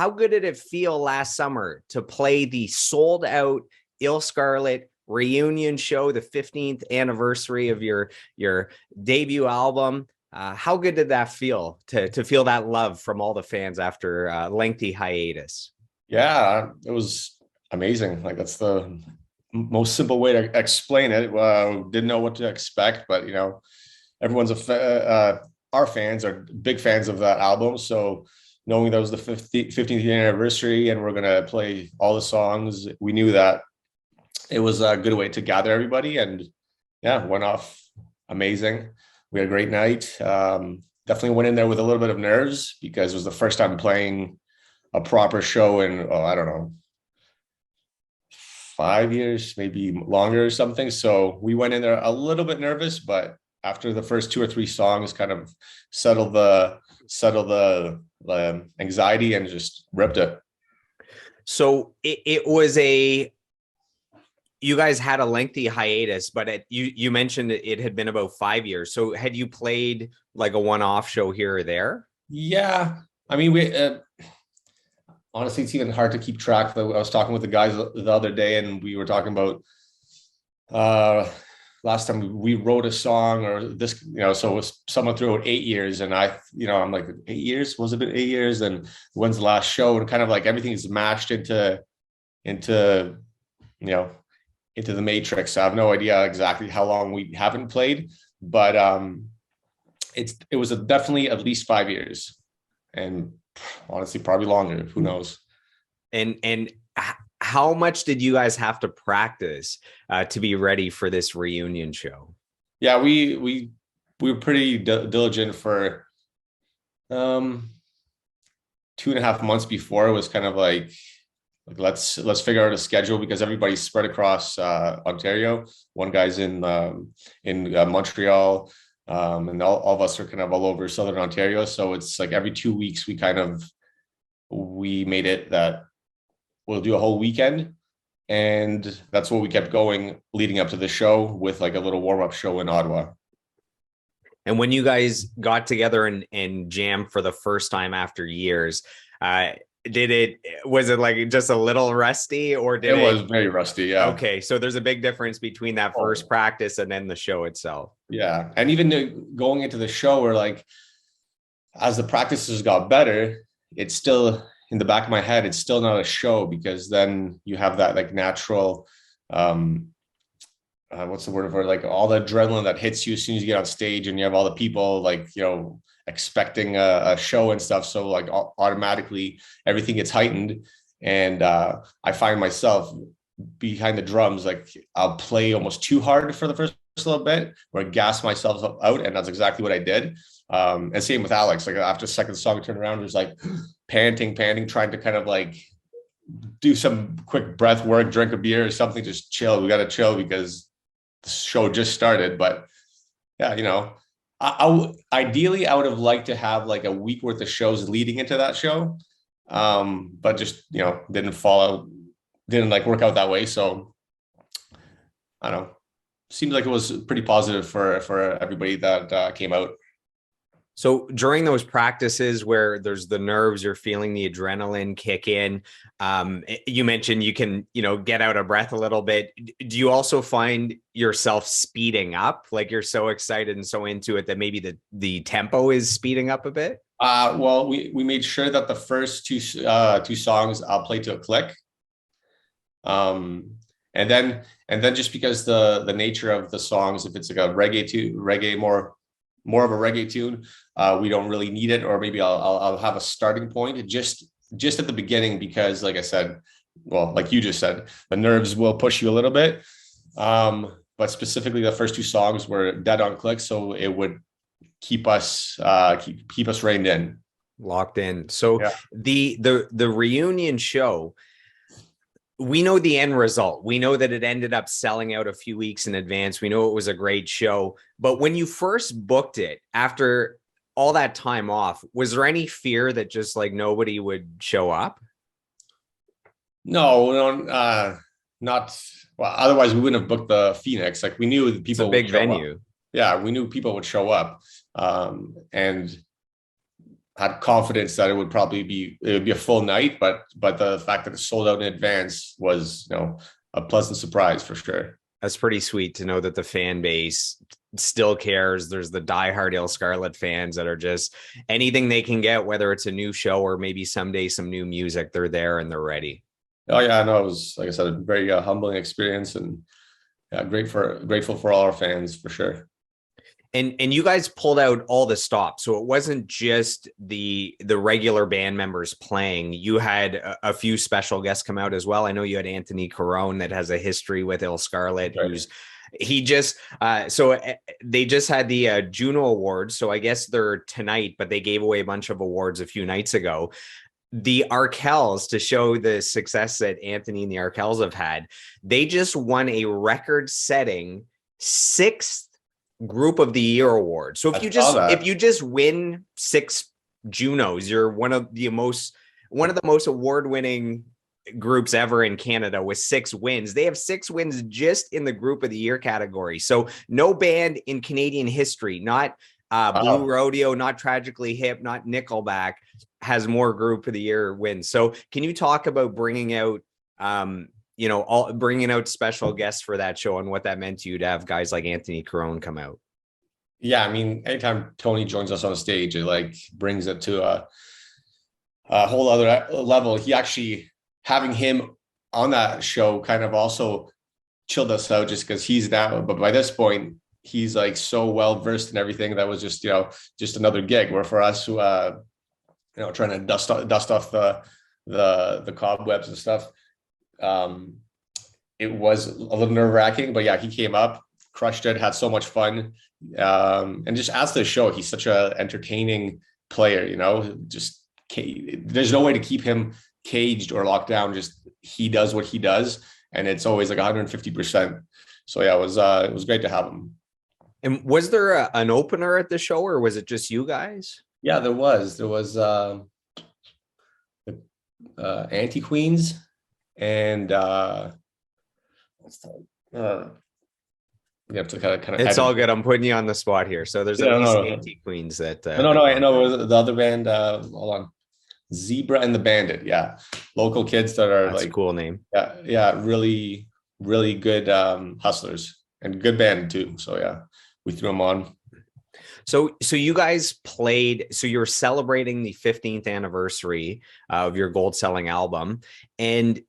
how good did it feel last summer to play the sold out illScarlett reunion show, the 15th anniversary of your debut album? How good did that feel to feel that love from all the fans after a lengthy hiatus? Yeah, it was amazing. Like, that's the most simple way to explain it. Didn't know what to expect, but everyone's our fans are big fans of that album. So knowing that was the 15th anniversary and we're gonna play all the songs, we knew that it was a good way to gather everybody. And yeah, went off amazing. We had a great night. Definitely went in there with a little bit of nerves because it was the first time playing a proper show in, I don't know, 5 years, maybe longer or something. So we went in there a little bit nervous, but after the first 2 or 3 songs, kind of settled the anxiety and just ripped it. So it was you guys had a lengthy hiatus, but you mentioned it had been about 5 years. So had you played like a one-off show here or there? Yeah. I mean, we honestly, it's even hard to keep track. I was talking with the guys the other day and we were talking about last time we wrote a song or this, so it was someone threw out 8 years and I'm like, 8 years? Was it been 8 years? And when's the last show? And kind of like everything is mashed into the matrix. I have no idea exactly how long we haven't played, but it was definitely at least 5 years, and honestly probably longer. Who knows? And how much did you guys have to practice to be ready for this reunion show? Yeah, we were pretty diligent for 2.5 months before. It was kind of like let's figure out a schedule because everybody's spread across Ontario. One guy's in Montreal, and all of us are kind of all over Southern Ontario. So it's like every 2 weeks we made it that we'll do a whole weekend, and that's what we kept going leading up to the show with like a little warm-up show in Ottawa. And when you guys got together and jammed for the first time after years, was it like just a little rusty, or did it was very rusty? Yeah. Okay, so there's a big difference between that first practice and then the show itself. Yeah, and even going into the show, where like as the practices got better, it's still in the back of my head, it's still not a show, because then you have that like natural what's the word for it? Like all the adrenaline that hits you as soon as you get on stage, and you have all the people like expecting a show and stuff. So like automatically everything gets heightened, and I find myself behind the drums, like I'll play almost too hard for the first little bit, where I gas myself out, and that's exactly what I did. And same with Alex. Like after the second song turned around, there's like panting, trying to kind of like do some quick breath work, drink a beer or something, just chill. We got to chill because the show just started. But yeah, ideally I would have liked to have like a week worth of shows leading into that show, but just didn't like work out that way. So I don't know, seems like it was pretty positive for everybody that came out. So during those practices where there's the nerves, you're feeling the adrenaline kick in. You mentioned you can, get out of breath a little bit. Do you also find yourself speeding up? Like you're so excited and so into it that maybe the tempo is speeding up a bit? Well, we made sure that the first two songs I'll play to a click. And then just because the nature of the songs, if it's like a reggae more of a reggae tune, we don't really need it, or maybe I'll have a starting point just at the beginning, because like I said, well, like you just said, the nerves will push you a little bit. But specifically the first two songs were dead on click, so it would keep us reined in, locked in. So yeah. The reunion show, we know the end result. We know that it ended up selling out a few weeks in advance. We know it was a great show. But when you first booked it, after all that time off, was there any fear that just like nobody would show up? No, not. Well, otherwise we wouldn't have booked the Phoenix. Like we knew people. It's a big venue. Yeah, we knew people would show up, and had confidence that it would be a full night, but the fact that it sold out in advance was, a pleasant surprise for sure. That's pretty sweet to know that the fan base still cares. There's the diehard illScarlett fans that are just anything they can get, whether it's a new show or maybe someday some new music, they're there and they're ready. Oh yeah, no, it was, like I said, a very humbling experience, and yeah, grateful for all our fans for sure. And you guys pulled out all the stops, so it wasn't just the regular band members playing. You had a few special guests come out as well. I know you had Anthony Carone that has a history with illScarlett, right. They just had the Juno Awards, so I guess they're tonight, but they gave away a bunch of awards a few nights ago. The Arkells, to show the success that Anthony and the Arkells have had, they just won a record-setting 6th Group of the Year award. So if you just win 6 Junos, you're one of the most award-winning groups ever in Canada with 6 wins. They have 6 wins just in the Group of the Year category. So no band in Canadian history, not Blue Rodeo, not Tragically Hip, not Nickelback, has more Group of the Year wins. So can you talk about bringing out bringing out special guests for that show and what that meant to you to have guys like Anthony Carone come out? Yeah, I mean, anytime Tony joins us on stage, it like brings it to a whole other level. He actually, having him on that show kind of also chilled us out, just because he's now, but by this point, he's like so well versed in everything. That was just, just another gig, where for us who, trying to dust off the cobwebs and stuff. It was a little nerve-wracking, but yeah, he came up, crushed it, had so much fun, and just adds to the show. He's such a entertaining player, just there's no way to keep him caged or locked down. Just he does what he does, and it's always like 150%. So yeah, it was great to have him. And was there an opener at the show, or was it just you guys? Yeah, there was Anti-Queens. And you have to kind of it's all good. I'm putting you on the spot here. So there's Anti-Queens that I know the other band, hold on, Zebra and the Bandit. Yeah, local kids that are That's a cool name. Yeah, really good hustlers, and good band too. So yeah, we threw them on. So you guys played, so you're celebrating the 15th anniversary of your gold selling album, and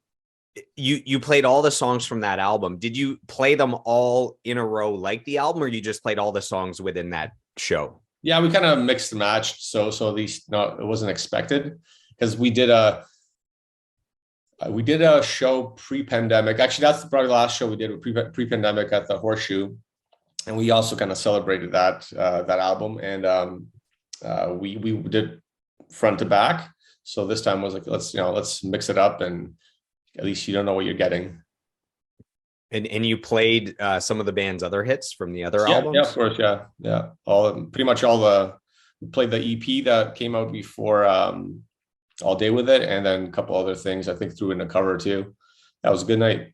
you played all the songs from that album. Did you play them all in a row like the album, or you just played all the songs within that show? Yeah, we kind of mixed and matched. So at least it wasn't expected, because we did a show pre-pandemic. Actually, that's probably the last show we did pre-pandemic at the Horseshoe, and we also kind of celebrated that album, and we did front to back. So this time was like, let's mix it up, and at least you don't know what you're getting. And you played some of the band's other hits from the other albums? Yeah, of course. Yeah. We played the EP that came out before All Day With It, and then a couple other things I think threw in a cover too. That was a good night.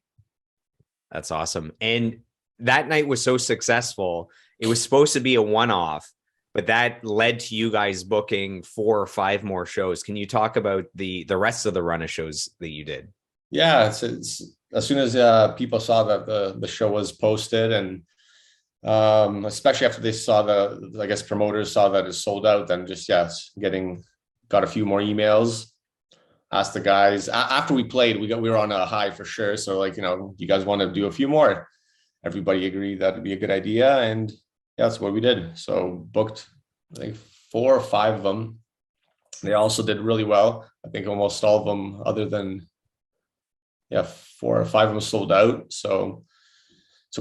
That's awesome. And that night was so successful. It was supposed to be a one-off, but that led to you guys booking 4 or 5 more shows. Can you talk about the rest of the run of shows that you did? Yeah, it's as soon as people saw that the show was posted, and especially after they saw promoters saw that it sold out, then just got a few more emails. Asked the guys after we played, we were on a high for sure. So you guys want to do a few more? Everybody agreed that would be a good idea, and that's what we did. So booked, I think 4 or 5 of them. They also did really well. I think almost all of them, other than 4 or 5 of them, sold out. So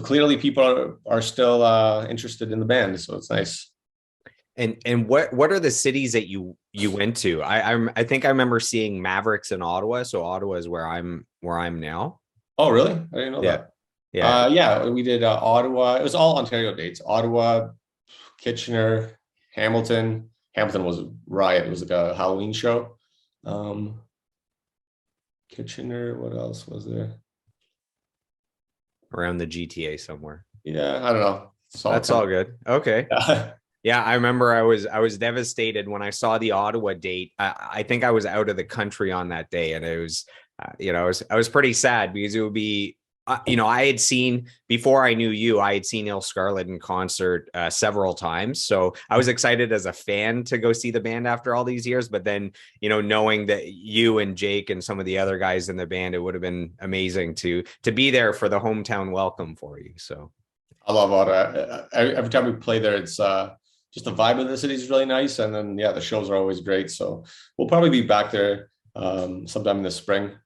clearly people are still interested in the band. So it's nice. And what are the cities that you went to? I think I remember seeing Mavericks in Ottawa. So Ottawa is where I'm now. Oh, really? I didn't know that. Yeah. We did Ottawa. It was all Ontario dates. Ottawa, Kitchener, Hamilton. Hamilton was a riot. It was like a Halloween show. Kitchener, what else was there? Around the GTA somewhere. Yeah, I don't know. That's all good. Okay. Yeah, I remember I was devastated when I saw the Ottawa date. I think I was out of the country on that day, and it was, I was pretty sad because it would be, I had seen before I knew you, I had seen illScarlett in concert several times, so I was excited as a fan to go see the band after all these years. But then, knowing that you and Jake and some of the other guys in the band, it would have been amazing to be there for the hometown welcome for you. So. I love Ottawa. Every time we play there, it's just the vibe of the city is really nice, and then yeah, the shows are always great. So we'll probably be back there sometime in the spring.